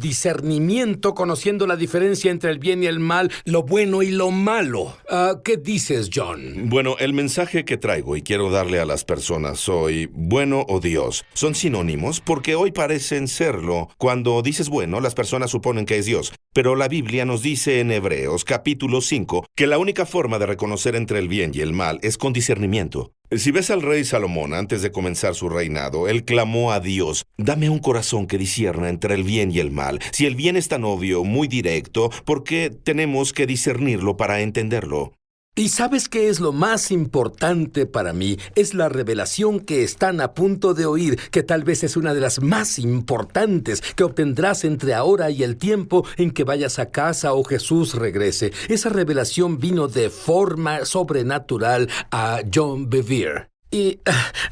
discernimiento, conociendo la diferencia entre el bien y el mal, lo bueno y lo malo. ¿Qué dices, John? Bueno, el mensaje que traigo y quiero darle a las personas hoy, bueno o Dios, son sinónimos porque hoy parecen serlo. Cuando dices bueno, las personas suponen que es Dios. Pero la Biblia nos dice en Hebreos capítulo 5 que la única forma de reconocer entre el bien y el mal es con discernimiento. Si ves al rey Salomón antes de comenzar su reinado, él clamó a Dios: dame un corazón que discierna entre el bien y el mal. Si el bien es tan obvio, muy directo, ¿por qué tenemos que discernirlo para entenderlo? ¿Y sabes qué es lo más importante para mí? Es la revelación que están a punto de oír, que tal vez es una de las más importantes que obtendrás entre ahora y el tiempo en que vayas a casa o Jesús regrese. Esa revelación vino de forma sobrenatural a John Bevere. Y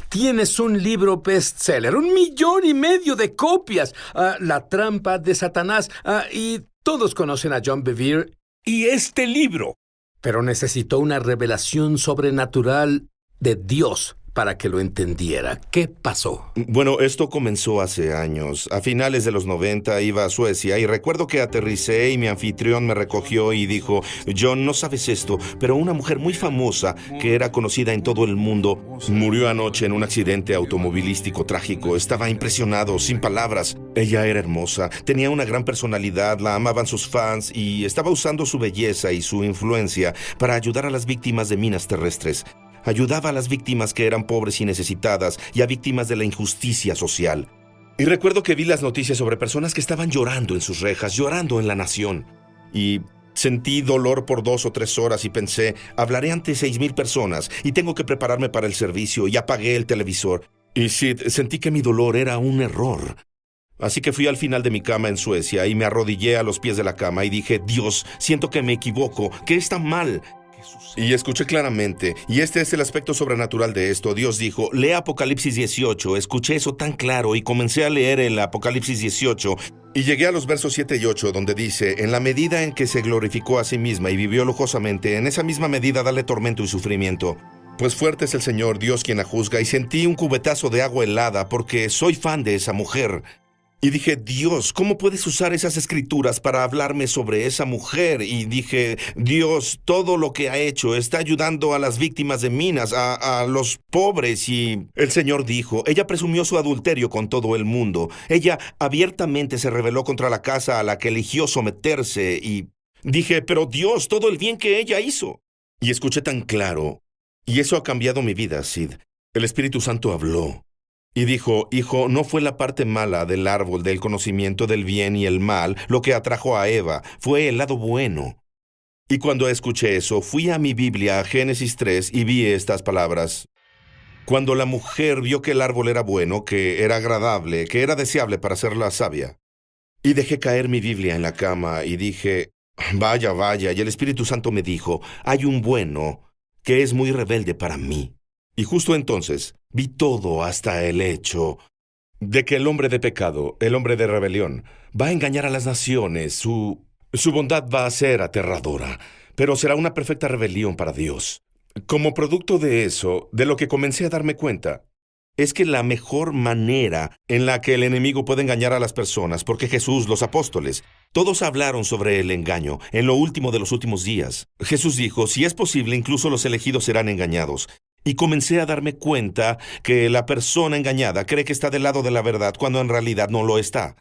tienes un libro bestseller, 1,5 millones de copias, La trampa de Satanás, y todos conocen a John Bevere y este libro. Pero necesitó una revelación sobrenatural de Dios para que lo entendiera. ¿Qué pasó? Bueno, esto comenzó hace años. A finales de los 90 iba a Suecia y recuerdo que aterricé y mi anfitrión me recogió y dijo: John, no sabes esto, pero una mujer muy famosa que era conocida en todo el mundo murió anoche en un accidente automovilístico trágico. Estaba impresionado, sin palabras. Ella era hermosa, tenía una gran personalidad, la amaban sus fans y estaba usando su belleza y su influencia para ayudar a las víctimas de minas terrestres. Ayudaba a las víctimas que eran pobres y necesitadas y a víctimas de la injusticia social. Y recuerdo que vi las noticias sobre personas que estaban llorando en sus rejas, llorando en la nación. Y sentí dolor por 2 o 3 horas y pensé: hablaré ante 6,000 personas y tengo que prepararme para el servicio, y apagué el televisor. Y sí, sentí que mi dolor era un error. Así que fui al final de mi cama en Suecia y me arrodillé a los pies de la cama y dije: Dios, siento que me equivoco, que está mal. Y escuché claramente, y este es el aspecto sobrenatural de esto. Dios dijo: lee Apocalipsis 18. Escuché eso tan claro y comencé a leer el Apocalipsis 18 y llegué a los versos 7 y 8, donde dice: en la medida en que se glorificó a sí misma y vivió lujosamente, en esa misma medida dale tormento y sufrimiento. Pues fuerte es el Señor, Dios quien la juzga, y sentí un cubetazo de agua helada porque soy fan de esa mujer. Y dije: Dios, ¿cómo puedes usar esas escrituras para hablarme sobre esa mujer? Y dije: Dios, todo lo que ha hecho está ayudando a las víctimas de minas, a los pobres. Y el Señor dijo: ella presumió su adulterio con todo el mundo. Ella abiertamente se rebeló contra la casa a la que eligió someterse. Y dije: pero Dios, todo el bien que ella hizo. Y escuché tan claro. Y eso ha cambiado mi vida, Sid. El Espíritu Santo habló. Y dijo: hijo, no fue la parte mala del árbol del conocimiento del bien y el mal lo que atrajo a Eva, fue el lado bueno. Y cuando escuché eso, fui a mi Biblia, a Génesis 3, y vi estas palabras. Cuando la mujer vio que el árbol era bueno, que era agradable, que era deseable para hacerla sabia. Y dejé caer mi Biblia en la cama y dije: vaya, vaya, y el Espíritu Santo me dijo: hay un bueno que es muy rebelde para mí. Y justo entonces vi todo hasta el hecho de que el hombre de pecado, el hombre de rebelión, va a engañar a las naciones. Su bondad va a ser aterradora, pero será una perfecta rebelión para Dios. Como producto de eso, de lo que comencé a darme cuenta, es que la mejor manera en la que el enemigo puede engañar a las personas, porque Jesús, los apóstoles, todos hablaron sobre el engaño en lo último de los últimos días. Jesús dijo: si es posible, incluso los elegidos serán engañados. Y comencé a darme cuenta que la persona engañada cree que está del lado de la verdad cuando en realidad no lo está.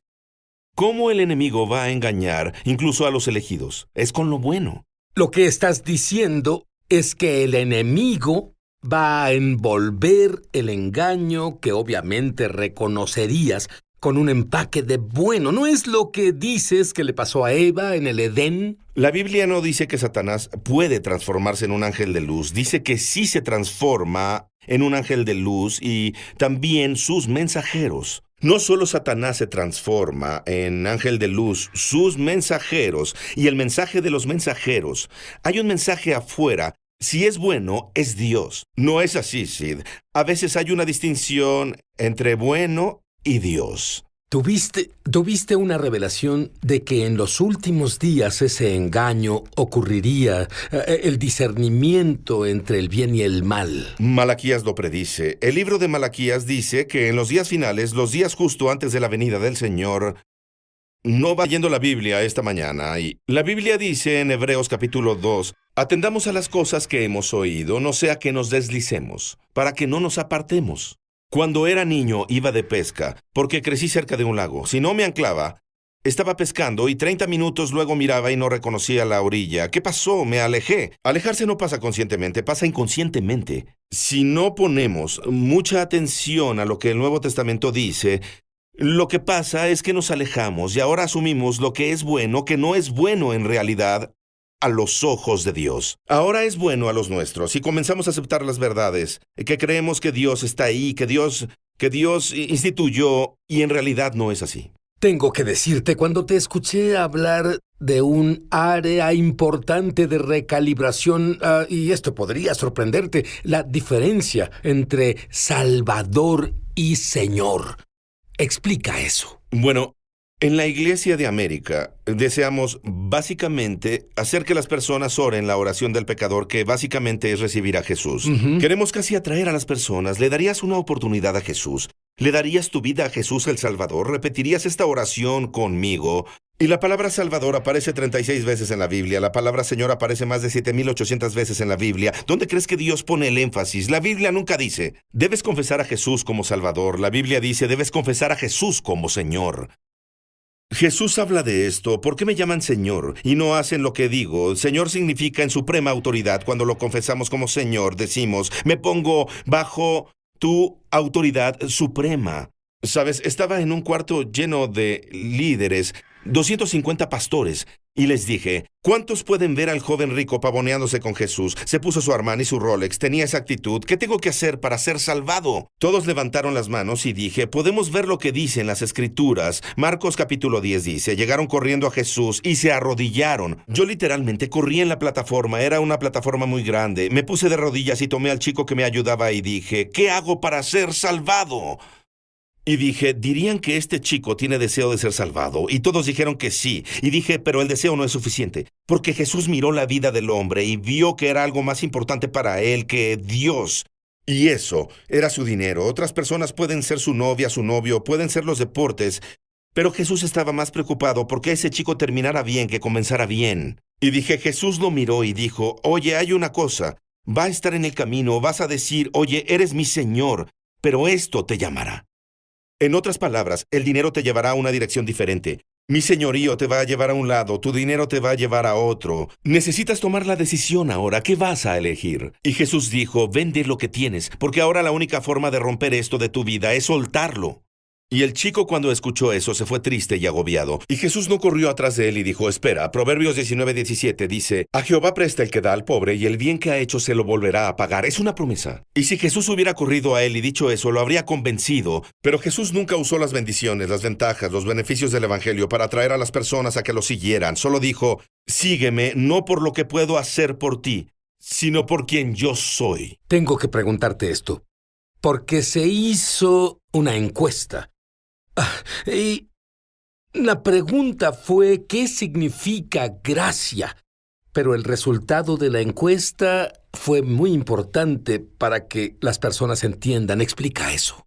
¿Cómo el enemigo va a engañar incluso a los elegidos? Es con lo bueno. Lo que estás diciendo es que el enemigo va a envolver el engaño que obviamente reconocerías con un empaque de bueno. ¿No es lo que dices que le pasó a Eva en el Edén? La Biblia no dice que Satanás puede transformarse en un ángel de luz. Dice que sí se transforma en un ángel de luz y también sus mensajeros. No solo Satanás se transforma en ángel de luz, sus mensajeros y el mensaje de los mensajeros. Hay un mensaje afuera. Si es bueno, es Dios. No es así, Sid. A veces hay una distinción entre bueno y Dios. ¿Tuviste una revelación de que en los últimos días ese engaño ocurriría, el discernimiento entre el bien y el mal? Malaquías lo predice. El libro de Malaquías dice que en los días finales, los días justo antes de la venida del Señor, no va leyendo la Biblia esta mañana, y la Biblia dice en Hebreos capítulo 2, atendamos a las cosas que hemos oído, no sea que nos deslicemos, para que no nos apartemos. Cuando era niño iba de pesca, porque crecí cerca de un lago. Si no me anclaba, estaba pescando y 30 minutos luego miraba y no reconocía la orilla. ¿Qué pasó? Me alejé. Alejarse no pasa conscientemente, pasa inconscientemente. Si no ponemos mucha atención a lo que el Nuevo Testamento dice, lo que pasa es que nos alejamos y ahora asumimos lo que es bueno, que no es bueno en realidad a los ojos de Dios. Ahora es bueno a los nuestros y comenzamos a aceptar las verdades, que creemos que Dios está ahí, que Dios instituyó, y en realidad no es así. Tengo que decirte, cuando te escuché hablar de un área importante de recalibración, y esto podría sorprenderte, la diferencia entre Salvador y Señor. Explica eso. Bueno, en la Iglesia de América deseamos básicamente hacer que las personas oren la oración del pecador, que básicamente es recibir a Jesús. Queremos casi atraer a las personas. ¿Le darías una oportunidad a Jesús? ¿Le darías tu vida a Jesús el Salvador? ¿Repetirías esta oración conmigo? Y la palabra Salvador aparece 36 veces en la Biblia. La palabra Señor aparece más de 7,800 veces en la Biblia. ¿Dónde crees que Dios pone el énfasis? La Biblia nunca dice, debes confesar a Jesús como Salvador. La Biblia dice, debes confesar a Jesús como Señor. Jesús habla de esto. ¿Por qué me llaman Señor y no hacen lo que digo? Señor significa en suprema autoridad. Cuando lo confesamos como Señor, decimos, me pongo bajo tu autoridad suprema. Sabes, estaba en un cuarto lleno de líderes, 250 pastores, y les dije, ¿cuántos pueden ver al joven rico pavoneándose con Jesús? Se puso su Armani y su Rolex, tenía esa actitud. ¿Qué tengo que hacer para ser salvado? Todos levantaron las manos y dije, podemos ver lo que dicen las Escrituras. Marcos capítulo 10 dice, llegaron corriendo a Jesús y se arrodillaron. Yo literalmente corrí en la plataforma, era una plataforma muy grande. Me puse de rodillas y tomé al chico que me ayudaba y dije, ¿qué hago para ser salvado? Y dije, dirían que este chico tiene deseo de ser salvado. Y todos dijeron que sí. Y dije, pero el deseo no es suficiente. Porque Jesús miró la vida del hombre y vio que era algo más importante para él que Dios. Y eso era su dinero. Otras personas pueden ser su novia, su novio, pueden ser los deportes. Pero Jesús estaba más preocupado porque ese chico terminara bien que comenzara bien. Y dije, Jesús lo miró y dijo, oye, hay una cosa. Va a estar en el camino, vas a decir, oye, eres mi Señor, pero esto te llamará. En otras palabras, el dinero te llevará a una dirección diferente. Mi señorío te va a llevar a un lado, tu dinero te va a llevar a otro. Necesitas tomar la decisión ahora. ¿Qué vas a elegir? Y Jesús dijo, vende lo que tienes, porque ahora la única forma de romper esto de tu vida es soltarlo. Y el chico, cuando escuchó eso, se fue triste y agobiado. Y Jesús no corrió atrás de él y dijo, espera, Proverbios 19:17 dice, a Jehová presta el que da al pobre y el bien que ha hecho se lo volverá a pagar. Es una promesa. Y si Jesús hubiera corrido a él y dicho eso, lo habría convencido. Pero Jesús nunca usó las bendiciones, las ventajas, los beneficios del Evangelio para atraer a las personas a que lo siguieran. Solo dijo, sígueme no por lo que puedo hacer por ti, sino por quien yo soy. Tengo que preguntarte esto, porque se hizo una encuesta. Y la pregunta fue, ¿qué significa gracia? Pero el resultado de la encuesta fue muy importante para que las personas entiendan. Explica eso.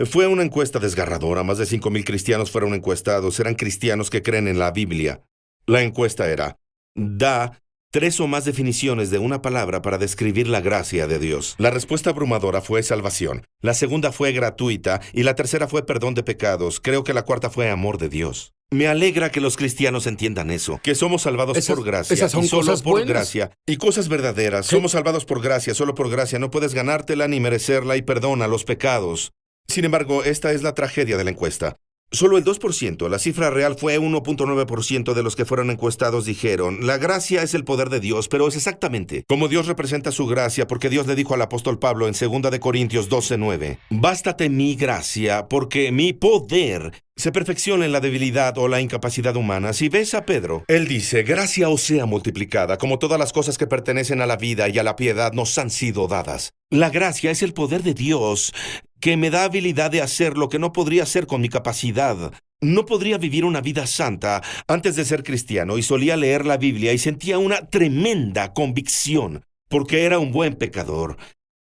Fue una encuesta desgarradora. Más de 5,000 cristianos fueron encuestados. Eran cristianos que creen en la Biblia. La encuesta era, da 3 o más definiciones de una palabra para describir la gracia de Dios. La respuesta abrumadora fue salvación. La segunda fue gratuita y la tercera fue perdón de pecados. Creo que la cuarta fue amor de Dios. Me alegra que los cristianos entiendan eso, que somos salvados por gracia. Esas son y solo cosas por buenas. gracia. Y cosas verdaderas. ¿Sí? Somos salvados por gracia, solo por gracia. No puedes ganártela ni merecerla y perdona los pecados. Sin embargo, esta es la tragedia de la encuesta. Solo el 2%, la cifra real fue 1.9% de los que fueron encuestados dijeron, la gracia es el poder de Dios, pero es exactamente como Dios representa su gracia, porque Dios le dijo al apóstol Pablo en 2 de Corintios 12:9, bástate mi gracia, porque mi poder se perfecciona en la debilidad o la incapacidad humana. Si ves a Pedro, él dice, gracia os sea multiplicada, como todas las cosas que pertenecen a la vida y a la piedad nos han sido dadas. La gracia es el poder de Dios que me da habilidad de hacer lo que no podría hacer con mi capacidad. No podría vivir una vida santa antes de ser cristiano y solía leer la Biblia y sentía una tremenda convicción porque era un buen pecador.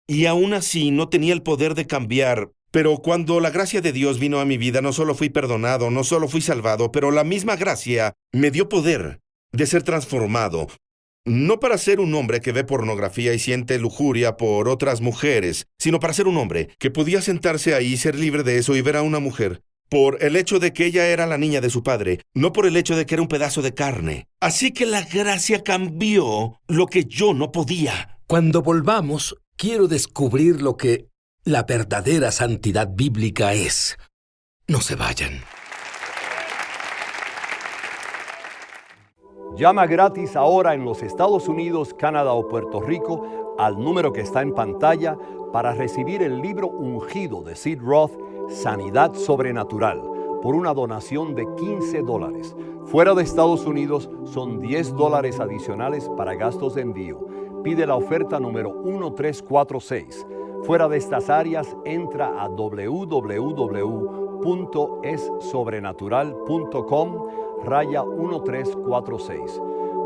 Y aún así no tenía el poder de cambiar Pero cuando la gracia de Dios vino a mi vida, no solo fui perdonado, no solo fui salvado, pero la misma gracia me dio poder de ser transformado. No para ser un hombre que ve pornografía y siente lujuria por otras mujeres, sino para ser un hombre que podía sentarse ahí y ser libre de eso y ver a una mujer por el hecho de que ella era la niña de su padre, no por el hecho de que era un pedazo de carne. Así que la gracia cambió lo que yo no podía. Cuando volvamos, quiero descubrir lo que la verdadera santidad bíblica es. No se vayan. Llama gratis ahora en los Estados Unidos, Canadá o Puerto Rico al número que está en pantalla para recibir el libro ungido de Sid Roth, Sanidad Sobrenatural, por una donación de $15. Fuera de Estados Unidos son $10 adicionales para gastos de envío. Pide la oferta número 1346. Fuera de estas áreas, entra a www.essobrenatural.com/1346.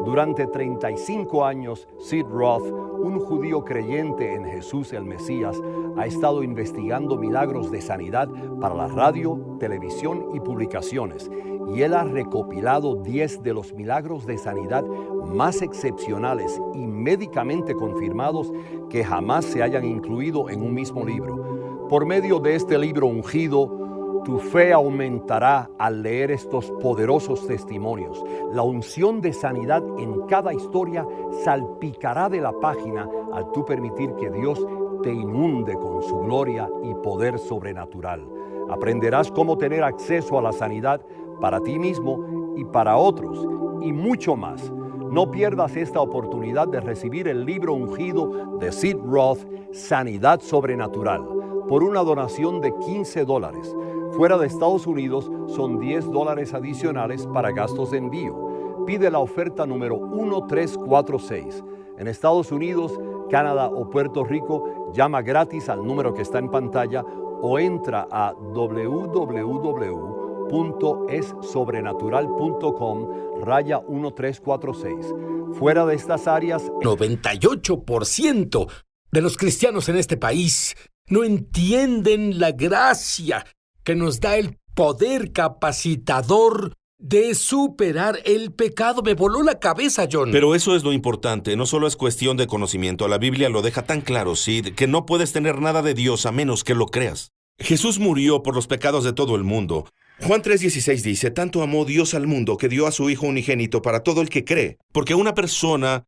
Durante 35 años, Sid Roth, un judío creyente en Jesús el Mesías, ha estado investigando milagros de sanidad para la radio, televisión y publicaciones, y él ha recopilado 10 de los milagros de sanidad más excepcionales y médicamente confirmados que jamás se hayan incluido en un mismo libro. Por medio de este libro ungido, tu fe aumentará al leer estos poderosos testimonios. La unción de sanidad en cada historia salpicará de la página al tú permitir que Dios te inunde con su gloria y poder sobrenatural. Aprenderás cómo tener acceso a la sanidad para ti mismo y para otros, y mucho más. No pierdas esta oportunidad de recibir el libro ungido de Sid Roth, Sanidad Sobrenatural, por una donación de $15. Fuera de Estados Unidos son $10 adicionales para gastos de envío. Pide la oferta número 1346. En Estados Unidos, Canadá o Puerto Rico, llama gratis al número que está en pantalla o entra a www.essobrenatural.com/1346. Fuera de estas áreas, 98% de los cristianos en este país no entienden la gracia que nos da el poder capacitador de superar el pecado. Me voló la cabeza, John. Pero eso es lo importante, no solo es cuestión de conocimiento. La Biblia lo deja tan claro, Sid, que no puedes tener nada de Dios a menos que lo creas. Jesús murió por los pecados de todo el mundo. Juan 3:16 dice, tanto amó Dios al mundo que dio a su Hijo unigénito para todo el que cree. Porque una persona,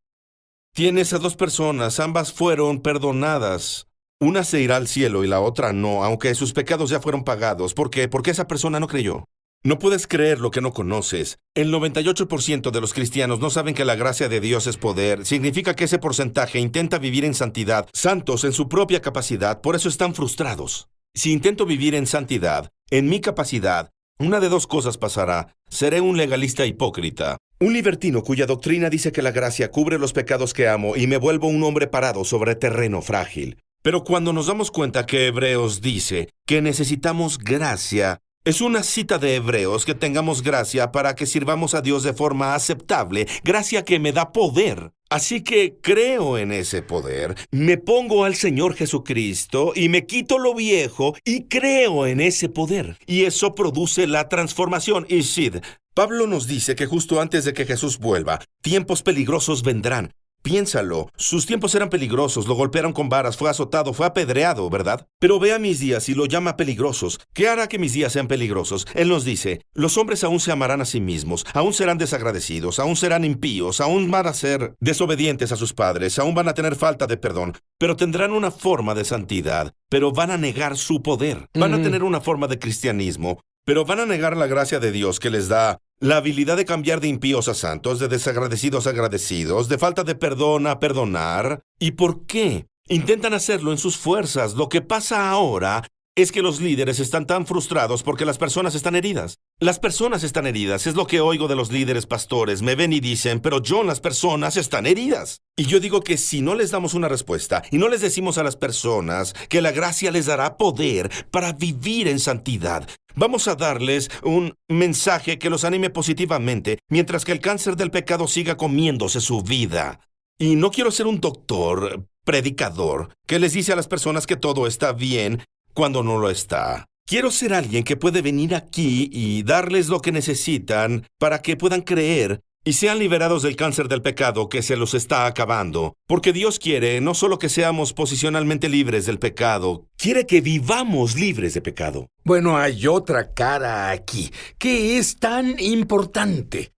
tienes a dos personas, ambas fueron perdonadas. Una se irá al cielo y la otra no, aunque sus pecados ya fueron pagados. ¿Por qué? Porque esa persona no creyó. No puedes creer lo que no conoces. El 98% de los cristianos no saben que la gracia de Dios es poder. Significa que ese porcentaje intenta vivir en santidad, santos en su propia capacidad, por eso están frustrados. Si intento vivir en santidad, en mi capacidad, una de dos cosas pasará. Seré un legalista hipócrita. Un libertino cuya doctrina dice que la gracia cubre los pecados que amo y me vuelvo un hombre parado sobre terreno frágil. Pero cuando nos damos cuenta que Hebreos dice que necesitamos gracia, es una cita de Hebreos que tengamos gracia para que sirvamos a Dios de forma aceptable, gracia que me da poder. Así que creo en ese poder, me pongo al Señor Jesucristo y me quito lo viejo y creo en ese poder. Y eso produce la transformación. Y Sid, Pablo nos dice que justo antes de que Jesús vuelva, tiempos peligrosos vendrán. Piénsalo, sus tiempos eran peligrosos, lo golpearon con varas, fue azotado, fue apedreado, ¿verdad? Pero ve a mis días y lo llama peligrosos. ¿Qué hará que mis días sean peligrosos? Él nos dice, los hombres aún se amarán a sí mismos, aún serán desagradecidos, aún serán impíos, aún van a ser desobedientes a sus padres, aún van a tener falta de perdón, pero tendrán una forma de santidad, pero van a negar su poder. Van a tener una forma de cristianismo, pero van a negar la gracia de Dios que les da la habilidad de cambiar de impíos a santos, de desagradecidos a agradecidos, de falta de perdón a perdonar. ¿Y por qué? Intentan hacerlo en sus fuerzas. Lo que pasa ahora es que los líderes están tan frustrados porque las personas están heridas. Las personas están heridas, es lo que oigo de los líderes pastores. Me ven y dicen, pero John, las personas están heridas. Y yo digo que si no les damos una respuesta y no les decimos a las personas que la gracia les dará poder para vivir en santidad, vamos a darles un mensaje que los anime positivamente, mientras que el cáncer del pecado siga comiéndose su vida. Y no quiero ser un doctor, predicador, que les dice a las personas que todo está bien, cuando no lo está. Quiero ser alguien que puede venir aquí y darles lo que necesitan para que puedan creer y sean liberados del cáncer del pecado que se los está acabando. Porque Dios quiere no solo que seamos posicionalmente libres del pecado, quiere que vivamos libres de pecado. Bueno, hay otra cara aquí que es tan importante.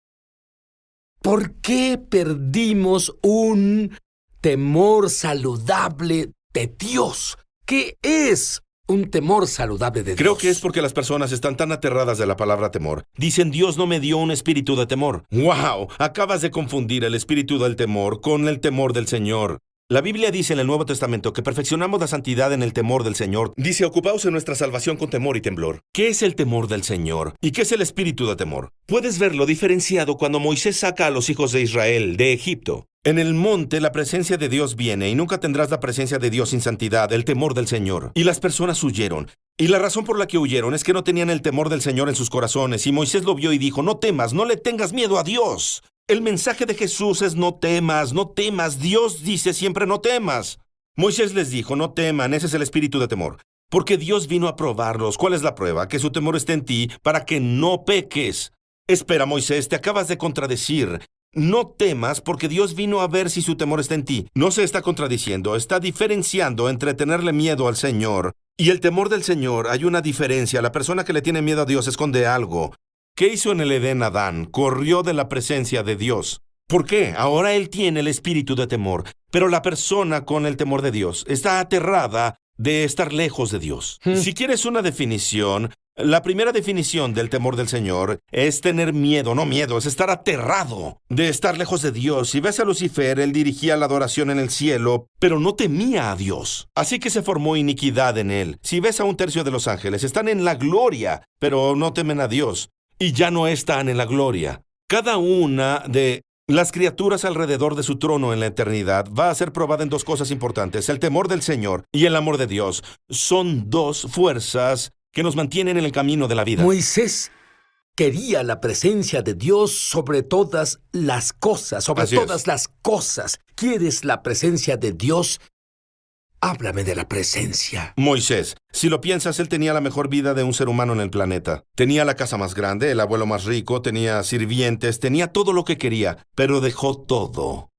¿Por qué perdimos un temor saludable de Dios? ¿Qué es un temor saludable de Dios? Creo que es porque las personas están tan aterradas de la palabra temor. Dicen, Dios no me dio un espíritu de temor. ¡Wow! Acabas de confundir el espíritu del temor con el temor del Señor. La Biblia dice en el Nuevo Testamento que perfeccionamos la santidad en el temor del Señor. Dice, ocupaos en nuestra salvación con temor y temblor. ¿Qué es el temor del Señor? ¿Y qué es el espíritu de temor? Puedes verlo diferenciado cuando Moisés saca a los hijos de Israel de Egipto. En el monte la presencia de Dios viene y nunca tendrás la presencia de Dios sin santidad, el temor del Señor. Y las personas huyeron. Y la razón por la que huyeron es que no tenían el temor del Señor en sus corazones. Y Moisés lo vio y dijo, no temas, no le tengas miedo a Dios. El mensaje de Jesús es no temas, no temas. Dios dice siempre no temas. Moisés les dijo, no teman, ese es el espíritu de temor. Porque Dios vino a probarlos. ¿Cuál es la prueba? Que su temor esté en ti para que no peques. Espera, Moisés, te acabas de contradecir. No temas porque Dios vino a ver si su temor está en ti. No se está contradiciendo, está diferenciando entre tenerle miedo al Señor y el temor del Señor. Hay una diferencia. La persona que le tiene miedo a Dios esconde algo. ¿Qué hizo en el Edén Adán? Corrió de la presencia de Dios. ¿Por qué? Ahora él tiene el espíritu de temor. Pero la persona con el temor de Dios está aterrada de estar lejos de Dios. Si quieres una definición, la primera definición del temor del Señor es tener miedo, no miedo, es estar aterrado de estar lejos de Dios. Si ves a Lucifer, él dirigía la adoración en el cielo, pero no temía a Dios. Así que se formó iniquidad en él. Si ves a un tercio de los ángeles, están en la gloria, pero no temen a Dios. Y ya no están en la gloria. Cada una de las criaturas alrededor de su trono en la eternidad va a ser probada en dos cosas importantes. El temor del Señor y el amor de Dios son dos fuerzas que nos mantienen en el camino de la vida. Moisés quería la presencia de Dios sobre todas las cosas, las cosas. ¿Quieres la presencia de Dios? Háblame de la presencia. Moisés, si lo piensas, él tenía la mejor vida de un ser humano en el planeta. Tenía la casa más grande, el abuelo más rico, tenía sirvientes, tenía todo lo que quería, pero dejó todo.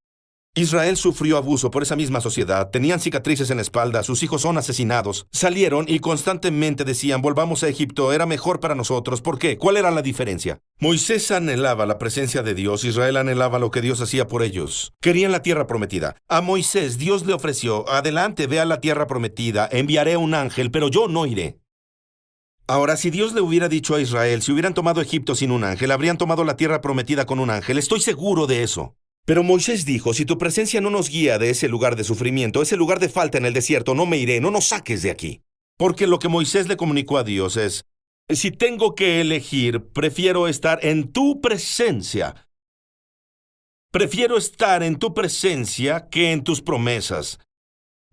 Israel sufrió abuso por esa misma sociedad, tenían cicatrices en la espalda, sus hijos son asesinados. Salieron y constantemente decían, volvamos a Egipto, era mejor para nosotros. ¿Por qué? ¿Cuál era la diferencia? Moisés anhelaba la presencia de Dios, Israel anhelaba lo que Dios hacía por ellos. Querían la tierra prometida. A Moisés Dios le ofreció, adelante, ve a la tierra prometida, enviaré un ángel, pero yo no iré. Ahora, si Dios le hubiera dicho a Israel, si hubieran tomado Egipto sin un ángel, habrían tomado la tierra prometida con un ángel, estoy seguro de eso. Pero Moisés dijo, si tu presencia no nos guía de ese lugar de sufrimiento, ese lugar de falta en el desierto, no me iré, no nos saques de aquí. Porque lo que Moisés le comunicó a Dios es, si tengo que elegir, prefiero estar en tu presencia. Prefiero estar en tu presencia que en tus promesas.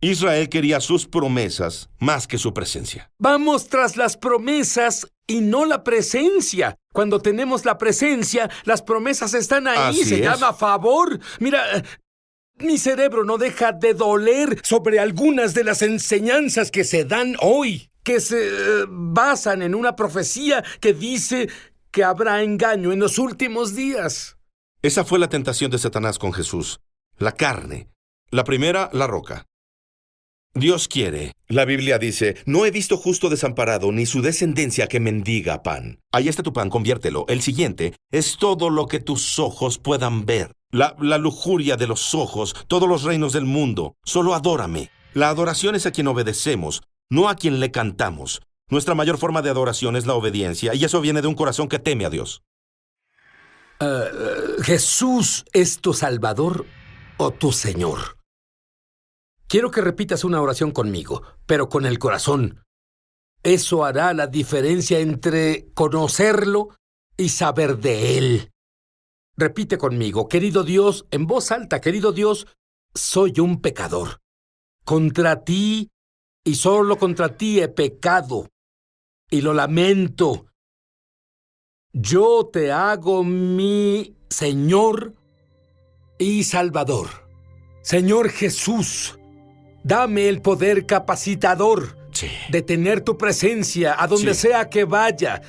Israel quería sus promesas más que su presencia. Vamos tras las promesas y no la presencia. Cuando tenemos la presencia, las promesas están ahí. Así se es. llama favor. Mira, mi cerebro no deja de doler sobre algunas de las enseñanzas que se dan hoy, que se basan en una profecía que dice que habrá engaño en los últimos días. Esa fue la tentación de Satanás con Jesús. La carne. La primera, la roca. Dios quiere. La Biblia dice, no he visto justo desamparado ni su descendencia que mendiga pan. Ahí está tu pan, conviértelo. El siguiente es todo lo que tus ojos puedan ver. La lujuria de los ojos, todos los reinos del mundo. Solo adórame. La adoración es a quien obedecemos, no a quien le cantamos. Nuestra mayor forma de adoración es la obediencia, y eso viene de un corazón que teme a Dios. ¿Jesús es tu Salvador o tu Señor? Quiero que repitas una oración conmigo, pero con el corazón. Eso hará la diferencia entre conocerlo y saber de Él. Repite conmigo, querido Dios, en voz alta, querido Dios, soy un pecador. Contra ti y solo contra ti he pecado, y lo lamento. Yo te hago mi Señor y Salvador. Señor Jesús, dame el poder capacitador Sí. de tener tu presencia a donde Sí. sea que vaya.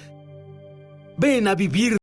Ven a vivir